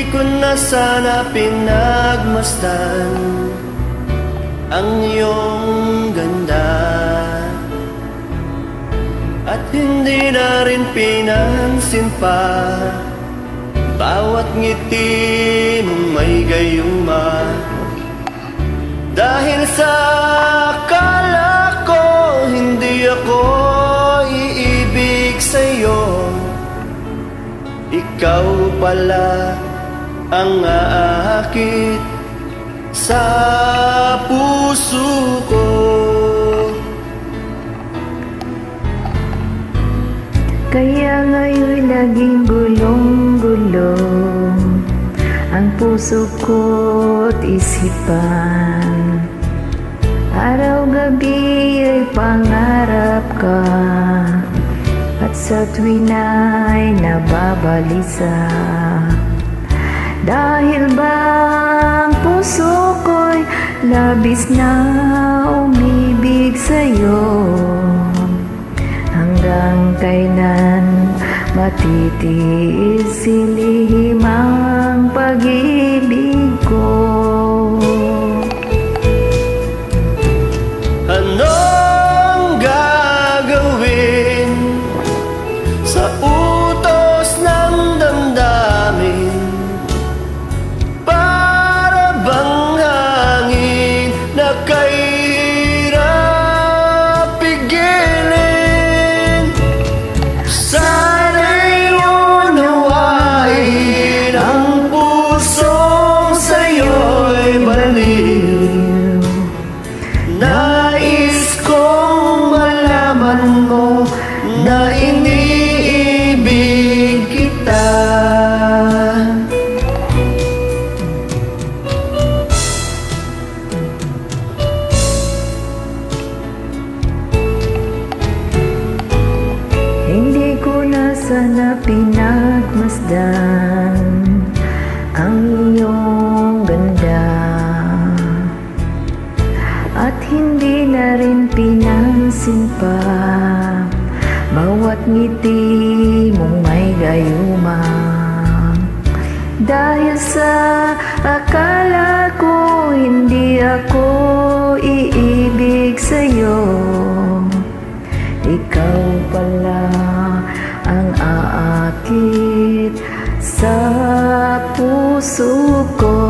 ko na sana pinagmasdan ang iyong ganda, at hindi na rin pinansin pa bawat ngiti mong may gayuma. Dahil sa akala ko hindi ako iibig sa'yo, ikaw pala ang aakit sa puso ko. Kaya ngayon naging gulong-gulong ang puso ko't isipan. Araw-gabi ay pangarap ka, at sa tuwin ay nababalisa. Dahil ba ang puso ko'y labis na umibig sa'yo, hanggang kailan matitiis silihim ang pag-ibig ko? Anong gagawin sa utos ng damdamin? Para bang hangin na kahirap pigilin? Sana'y unawain ang pusong sa'yo'y baliw. Nais kong malaman mo na iniibig kita. Hindi ko na sana pinagmasdan ang iyong ganda, at hindi na rin pinansin pa bawat ngiti mong may gayuma. Dahil sa akala ko hindi ako iibig sa'yo, ikaw pala ang aakit sa puso ko.